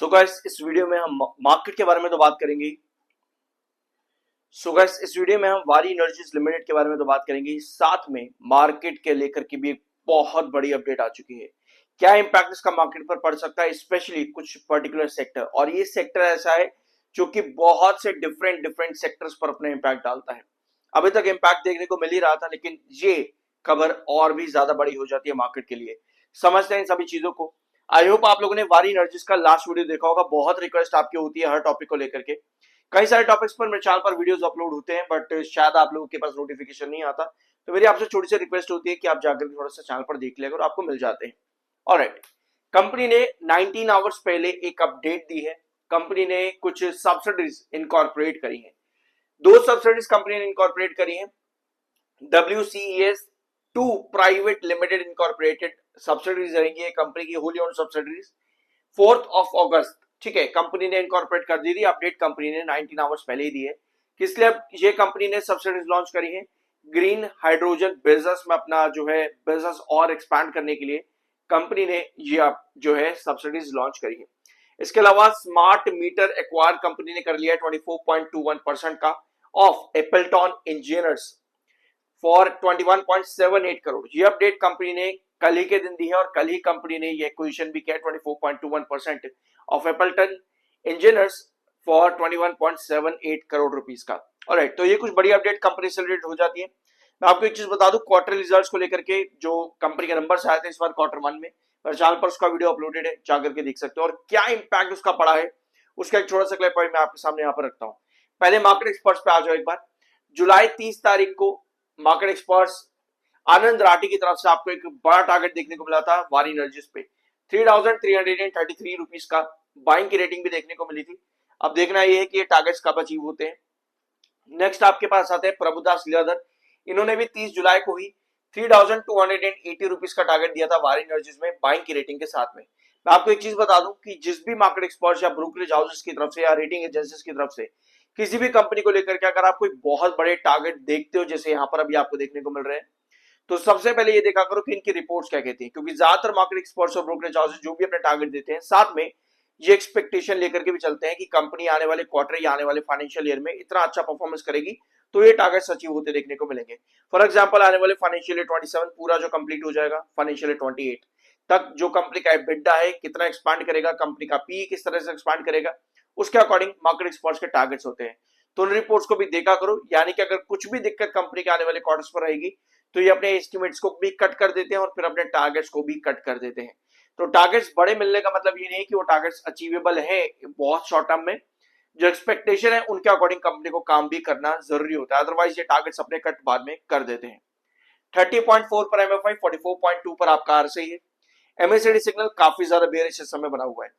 So guys इस video में हम मार्केट के बारे में तो बात करेंगे। इस वीडियो में हम वारी एनर्जीज लिमिटेड के बारे में तो बात करेंगे, साथ में मार्केट के लेकर के भी एक बहुत बड़ी अपडेट आ चुकी है। क्या इंपैक्ट इसका मार्केट पर पड़ सकता है, स्पेशली कुछ पर्टिकुलर सेक्टर, और ये सेक्टर ऐसा है जो कि बहुत से डिफरेंट डिफरेंट सेक्टर्स पर अपने इंपैक्ट डालता है। अभी तक इंपैक्ट देखने को मिल ही रहा था, लेकिन ये खबर और भी ज्यादा बड़ी हो जाती है मार्केट के लिए। समझते हैं इन सभी चीजों को। आई होप आप लोगों ने वारी एनर्जीज का लास्ट वीडियो देखा होगा। बहुत रिक्वेस्ट आपकी होती है हर टॉपिक को लेकर के। कई सारे टॉपिक्स पर मेरे चैनल पर वीडियोस अपलोड होते हैं, बट शायद आप लोगों के पास नोटिफिकेशन नहीं आता। तो मेरी आपसे छोटी सी रिक्वेस्ट होती है कि आप जाकर थोड़ा सा चैनल पर देख लिया करो, आपको मिल जाते हैं। ऑलराइट, कंपनी ने 19 आवर्स पहले एक अपडेट दी है। कंपनी ने कुछ सब्सिडीज इनकॉर्पोरेट करी है। दो सब्सिडीज कंपनी ने इनकॉर्पोरेट करी है। WCES 2 private limited incorporated subsidies रहेंगी कंपनी की, होली ओन्ड सब्सिडीज। 4 अगस्त, ठीक है, कंपनी ने इनकॉर्पोरेट कर दी थी। अपडेट कंपनी ने 19 आवर्स पहले ही दी है। किस लिए ये कंपनी ने सब्सिडीज लॉन्च करी है? ग्रीन हाइड्रोजन बिजनेस में अपना जो है बिजनेस और एक्सपैंड करने के लिए कंपनी ने ये जो है सब्सिडीज लॉन्च करी है। इसके अलावा स्मार्ट मीटर एक्वायर कंपनी ने कर लिया 24.21% का of Appleton engineers for 21.78 crore. ये अपडेट कंपनी ने कल ही के दिन दी है, और कल ही कंपनी ने ये एक्विजिशन भी किया 24.21% of Appleton engineers for 21.78 crore rupees का। ऑलराइट, तो ये कुछ बड़ी अपडेट कंपनी से रिलेटेड हो जाती है। मैं आपको एक चीज बता दूं, क्वार्टर रिजल्ट्स को लेकर के जो कंपनी के नंबर्स आए थे इस बार Q1 में, मेरे चैनल पर उसका वीडियो अपलोडेड है, जाकर के देख सकते हो। और क्या इंपैक्ट उसका पड़ा है उसका एक छोटा सा क्लिप मैं आपके सामने यहाँ पर रखता हूँ। पहले मार्केट एक्सपर्ट्स पे आ जाओ एक बार। जुलाई 30 तारीख को मार्केट एक्सपर्ट्स आनंद राठी की तरफ से आपको एक बड़ा टारगेट देखने को मिला था वारी एनर्जीज पे। 3,333 रुपीज का बाइंग की रेटिंग भी देखने को मिली थी। अब देखना यह है कि ये टारगेट्स कब अचीव होते हैं। नेक्स्ट आपके पास आते हैं प्रभुदास लीलाधर। इन्होंने भी 30 जुलाई को ही 3,280 रुपीज का टारगेट दिया था वारी एनर्जीज में बाइंग की रेटिंग के साथ में। मैं आपको एक चीज बता दूं कि जिस भी मार्केट एक्सपर्ट्स या ब्रोकरेज हाउसेस की तरफ से या रेटिंग एजेंसीज की तरफ से किसी भी कंपनी को लेकर के अगर आप कोई बहुत बड़े टारगेट देखते हो, जैसे यहां पर अभी आपको देखने को मिल रहे हैं, तो सबसे पहले ये देखा करो कि इनकी रिपोर्ट्स क्या कहती हैं, क्योंकि ज्यादातर मार्केट एक्सपर्ट्स और ब्रोकरेज हाउसेस जो भी अपने टारगेट देते हैं, साथ में ये एक्सपेक्टेशन लेकर के भी चलते हैं कि कंपनी आने वाले क्वार्टर या आने वाले फाइनेंशियल ईयर में इतना अच्छा परफॉर्मेंस करेगी तो ये टारगेट्स अचीव होते देखने को मिलेंगे। फॉर एग्जांपल, आने वाले फाइनेंशियल ईयर 27 पूरा जो कंप्लीट हो जाएगा, फाइनेंशियल ईयर 28 तक जो कंपनी का एबिटा है कितना एक्सपांड करेगा, कंपनी का पी किस तरह से एक्सपांड करेगा, उसके अकॉर्डिंग मार्केट एक्सपर्ट्स के टारगेट्स होते हैं। तो उन रिपोर्ट्स को भी देखा करो, यानी कि अगर कुछ भी दिक्कत कंपनी के आने वाले क्वार्टर्स पर रहेगी तो ये अपने एस्टिमेट्स को भी कट कर देते हैं और फिर अपने टारगेट्स को भी कट कर देते हैं। तो टारगेट्स बड़े मिलने का मतलब ये नहीं कि वो टारगेट्स अचीवेबल है बहुत शॉर्ट टर्म में। जो एक्सपेक्टेशन है उनके अकॉर्डिंग कंपनी को काम भी करना जरूरी होता है, अदरवाइज ये टारगेट्स अपने कट बाद में कर देते हैं। 30.4 पर MFI, 44.2 पर आपका RSI है। MACD सिग्नल काफी ज्यादा बेयरिश इस समय बना हुआ है।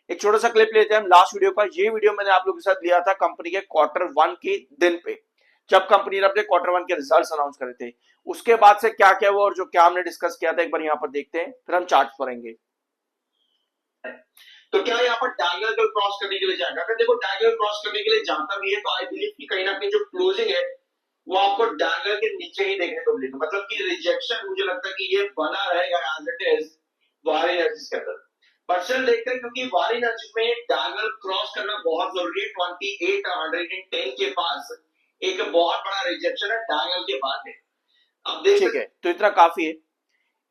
एक छोटा सा क्लिप लेते हैं हम लास्ट वीडियो का। ये वीडियो मैंने आप लोगों के साथ लिया था कंपनी के Q1 के दिन पे, जब कंपनी ने अपने Q1 के रिजल्ट्स अनाउंस करे थे। उसके बाद से क्या क्या हुआ और जो क्या हमने डिस्कस किया था एक बार यहाँ पर देखते हैं, फिर हम चार्ट पढ़ेंगे। तो क्या यहाँ पर डायगोनल को क्रॉस करने के लिए जाएगा? अगर देखो डायगोनल क्रॉस करने के लिए जाता भी है तो आई बिलीव कि कहीं ना कहीं जो क्लोजिंग है वो आपको डायगोनल के नीचे ही देखने को मिलेगा, मतलब कि रिजेक्शन मुझे लगता है कि ये बना रहेगा एज इट इज वारी एनर्जीज के अंदर। पर स्टिल देखते हैं, क्योंकि वारी एनर्जीज में डायगोनल क्रॉस करना बहुत जरूरी है। 2810 के पास एक बहुत बड़ा रिजेक्शन है डायगोनल के बाद है। अब देख, ठीक है, तो इतना काफी है।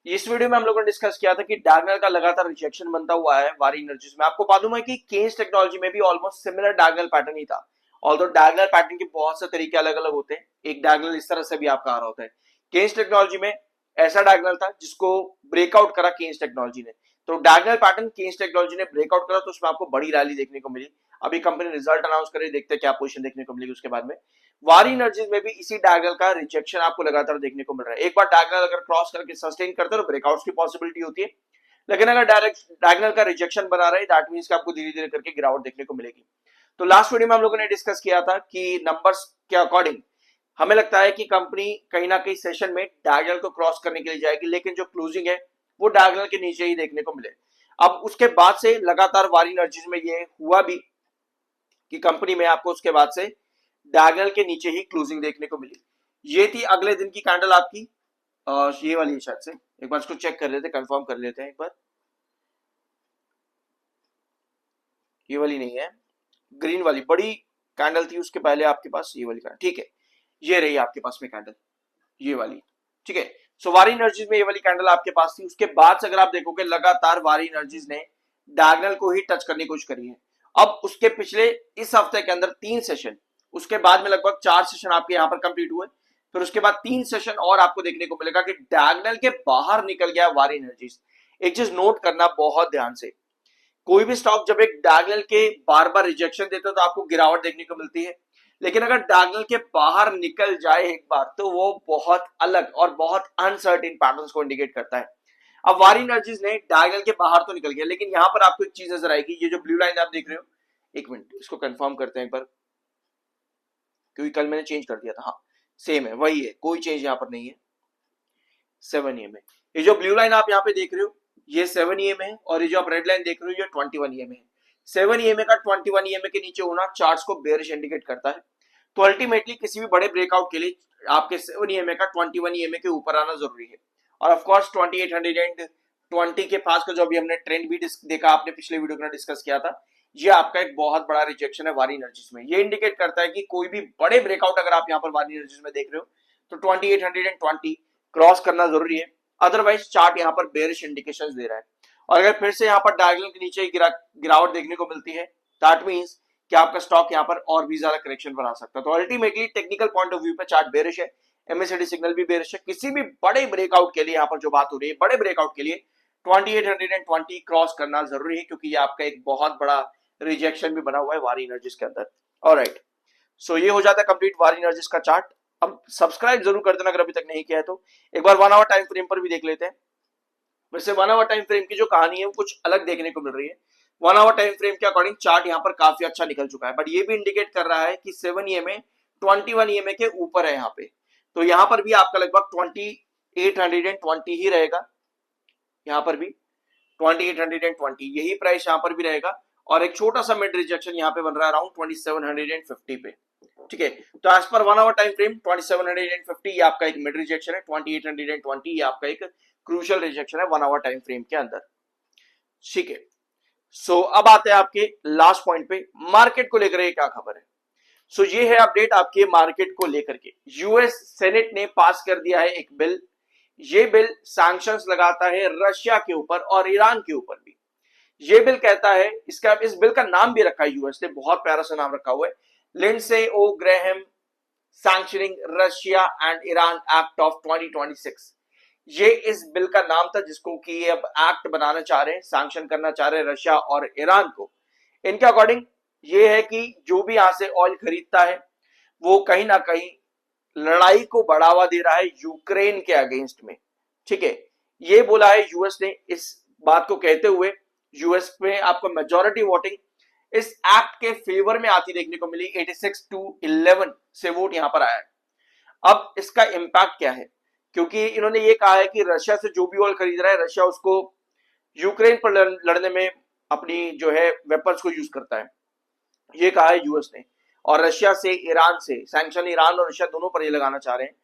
इस वीडियो में हम लोगों ने डिस्कस किया था कि डायगोनल का लगातार रिजेक्शन बनता हुआ है वारी एनर्जीज में। आपको मालूम है कि केन्स टेक्नोलॉजी में भी ऑलमोस्ट सिमिलर डायगोनल पैटर्न ही था। ऑल्दो डायगोनल पैटर्न के बहुत से तरीके अलग अलग होते हैं, एक डायगोनल इस तरह से भी आपका आ रहा होता है। केन्स टेक्नोलॉजी में ऐसा डायगोनल था जिसको ब्रेकआउट करा केन्स टेक्नोलॉजी ने। तो डायगोनल पैटर्न केन्स टेक्नोलॉजी ने ब्रेकआउट करा, तो उसमें आपको बड़ी रैली देखने को मिली। अभी कंपनी रिजल्ट अनाउंस करे, देखते हैं क्या पोजीशन देखने को मिलेगी उसके बाद में। वारी एनर्जीज में भी इसी डायगोनल का रिजेक्शन आपको लगातार देखने को मिल रहा है। एक बार डायगोनल अगर क्रॉस करके सस्टेन करते हैं तो ब्रेकआउट्स की पॉसिबिलिटी होती है, लेकिन अगर डायरेक्ट डायगोनल का रिजेक्शन बना रहा है दैट मींस कि आपको धीरे धीरे करके गिरावट देखने को मिलेगी। तो लास्ट वीडियो में हम लोगों ने डिस्कस किया था कि नंबर्स के अकॉर्डिंग हमें लगता है कि कंपनी कहीं ना कहीं सेशन में डायगोनल को क्रॉस करने के लिए जाएगी, लेकिन जो क्लोजिंग है वो डायगोनल के नीचे ही देखने को मिले। अब उसके बाद से लगातार वारी एनर्जीज में ये हुआ भी कि कंपनी में आपको उसके बाद से डायगोनल के नीचे ही क्लोजिंग देखने को मिली। ये थी अगले दिन की कैंडल आपकी, ये वाली शायद से, एक बार इसको चेक कर लेते, कंफर्म कर लेते हैं एक बार। ये वाली नहीं है, ग्रीन वाली बड़ी कैंडल थी, उसके पहले आपके पास ये वाली कैंडल, ठीक है, ये रही आपके पास में कैंडल, ये वाली, ठीक है। सो वारी एनर्जीज में ये वाली कैंडल आपके पास थी। उसके बाद से अगर आप देखोगे लगातार वारी एनर्जीज ने डायगोनल को ही टच करने की कोशिश करी है। अब उसके पिछले इस हफ्ते के अंदर 3 सेशन, उसके बाद में लगभग 4 सेशन आपके यहाँ पर कंप्लीट हुए, फिर उसके बाद 3 सेशन और आपको देखने को मिलेगा कि डायगोनल के बाहर निकल गया वारी एनर्जीज। एक चीज नोट करना बहुत ध्यान से, कोई भी स्टॉक जब एक डायगोनल के बार बार रिजेक्शन देते हो तो आपको गिरावट देखने को मिलती है, लेकिन अगर डायगोनल के बाहर निकल जाए एक बार तो वो बहुत अलग और बहुत अनसर्टेन पैटर्न्स को इंडिकेट करता है। अब वारी एनर्जीज ने डायगोनल के बाहर तो निकल गया, लेकिन यहां पर आपको एक चीज नजर आएगी, ये जो ब्लू लाइन आप देख रहे हो, एक मिनट इसको कंफर्म करते हैं एक बार, क्योंकि कल मैंने चेंज कर दिया था। हाँ सेम है, वही है, कोई चेंज यहाँ पर नहीं है। 7 EMA, ये जो ब्लू लाइन आप यहाँ पे देख रहे हो ये 7 EMA है, और ये जो आप रेड लाइन देख रहे हो ये 21 EMA है। 7 EMA का 21 EMA के नीचे होना चार्ट्स को बेयरिश इंडिकेट करता है। तो अल्टीमेटली किसी भी बड़े ब्रेकआउट के लिए आपके 7 EMA का 21 EMA के ऊपर आना जरूरी है। और ऑफ कोर्स 2820 के पास का जो अभी हमने ट्रेंड भी देखा, आपने पिछले वीडियो में डिस्कस किया था, ये आपका एक बहुत बड़ा रिजेक्शन है वारी एनर्जीज में। ये इंडिकेट करता है कि कोई भी बड़े ब्रेकआउट अगर आप यहाँ पर वारी एनर्जीज में देख रहे हो तो 2820 क्रॉस करना जरूरी है, अदरवाइज चार्ट यहाँ पर बेयरिश इंडिकेशंस दे रहा है। और अगर फिर से यहाँ पर डायगोनल के नीचे गिरावट देखने को मिलती है, दैट मींस कि आपका स्टॉक यहाँ पर और भी ज्यादा करेक्शन बना सकता है। तो ultimately technical point of view पे चार्ट बेयरिश है, एमएससीआईडी सिग्नल भी बेयरिश है। किसी भी बड़े ब्रेकआउट के लिए यहाँ पर जो बात हो रही है, बड़े ब्रेकआउट के लिए 2820 क्रॉस करना जरूरी है, क्योंकि ये आपका एक बहुत बड़ा रिजेक्शन भी बना हुआ है वारी एनर्जीज के अंदर। ऑलराइट, सो ये हो जाता है कंप्लीट वारी एनर्जीज का चार्ट। अब सब्सक्राइब जरूर कर देना अगर अभी तक नहीं किया है तो। एक बार 1 आवर टाइम फ्रेम पर भी देख लेते हैं। वैसे 1 आवर टाइम फ्रेम की जो कहानी है वो कुछ अलग देखने को मिल रही है। 1 आवर टाइम फ्रेम के अकॉर्डिंग चार्ट यहाँ पर काफी अच्छा निकल चुका है, बट ये भी इंडिकेट कर रहा है कि 7 EMA 21 EMA के ऊपर है यहाँ पे। तो यहाँ पर भी आपका लगभग 2820 ही रहेगा, यहाँ पर भी 2820 यही प्राइस यहाँ पर भी रहेगा, और एक छोटा सा मिड रिजेक्शन यहाँ पे बन रहा है अराउंड 2750 पे, ठीक है। तो as per 1 our time frame 2750 ये आपका एक मिड रिजेक्शन है, 2820 ये आपका एक क्रूशियल रिजेक्शन है 1 आवर टाइम फ्रेम के अंदर, ठीक है। सो अब आते हैं आपके लास्ट पॉइंट पे, मार्केट को लेकर क्या खबर है। सो ये है अपडेट आपके मार्केट को लेकर के। यूएस सेनेट ने पास कर दिया है एक बिल, ये बिल सैंक्शंस लगाता है रशिया के ऊपर और ईरान के ऊपर भी। ये बिल कहता है, इसका इस बिल का नाम भी रखा है यूएस ने, बहुत प्यारा सा नाम रखा हुआ है, Lindsey O Graham Sanctioning Russia and Iran Act of 2026। ये इस बिल का नाम था जिसको कि ये अब एक्ट बनाना चाह रहे हैं, सैंक्शन करना चाह रहे हैं रशिया और ईरान को। इनके अकॉर्डिंग ये है कि जो भी यहां से ऑयल खरीदता है वो कहीं ना कहीं लड़ाई को बढ़ावा दे रहा है यूक्रेन के अगेंस्ट में, ठीक है। ये बोला है यूएस ने। इस बात को कहते हुए यूएस में आपको मेजॉरिटी वोटिंग इस एक्ट के फेवर में आती देखने को मिली, 86-11 से वोट यहां पर आया है। अब इसका इंपैक्ट क्या है, क्योंकि इन्होंने ये कहा है कि रशिया से जो भी ऑयल खरीद रहा है, रशिया उसको यूक्रेन पर लड़ने में अपनी जो है वेपन्स को यूज करता है, ये कहा है यूएस ने। और रशिया से ईरान से सैंक्शन ईरान और रशिया दोनों पर ये लगाना चाह रहे हैं।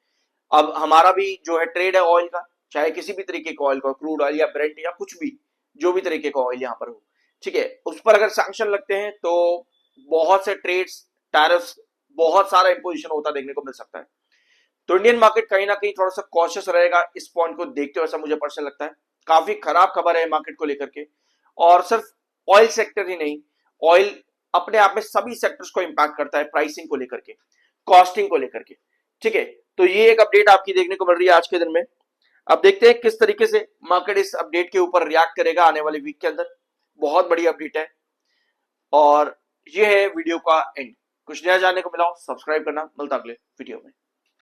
अब हमारा भी जो है ट्रेड है ऑयल का, चाहे किसी भी तरीके का ऑयल का, क्रूड ऑयल या ब्रेंट या कुछ भी, जो भी तरीके का ऑयल यहाँ पर हो, ठीक है, उस पर अगर सैंक्शन लगते हैं तो बहुत से ट्रेड्स, टैरिफ्स, बहुत सारा इंपोजिशन होता देखने को मिल सकता है। तो इंडियन मार्केट कहीं ना कहीं थोड़ा सा कॉशियस रहेगा इस पॉइंट को देखते हुए, ऐसा मुझे पर्सनल लगता है। काफी खराब खबर है मार्केट को लेकर के, और सिर्फ ऑयल सेक्टर ही नहीं, ऑयल अपने आप में सभी सेक्टर्स को इंपैक्ट करता है, प्राइसिंग को लेकर के, कॉस्टिंग को लेकर के, ठीक है। तो ये एक अपडेट आपकी देखने को मिल रही है आज के दिन में। अब देखते हैं किस तरीके से मार्केट इस अपडेट के ऊपर रिएक्ट करेगा आने वाले वीक के अंदर। बहुत बड़ी अपडेट है, और ये है वीडियो का एंड। कुछ नया जानने को मिला हो सब्सक्राइब करना, मिलता अगले वीडियो में।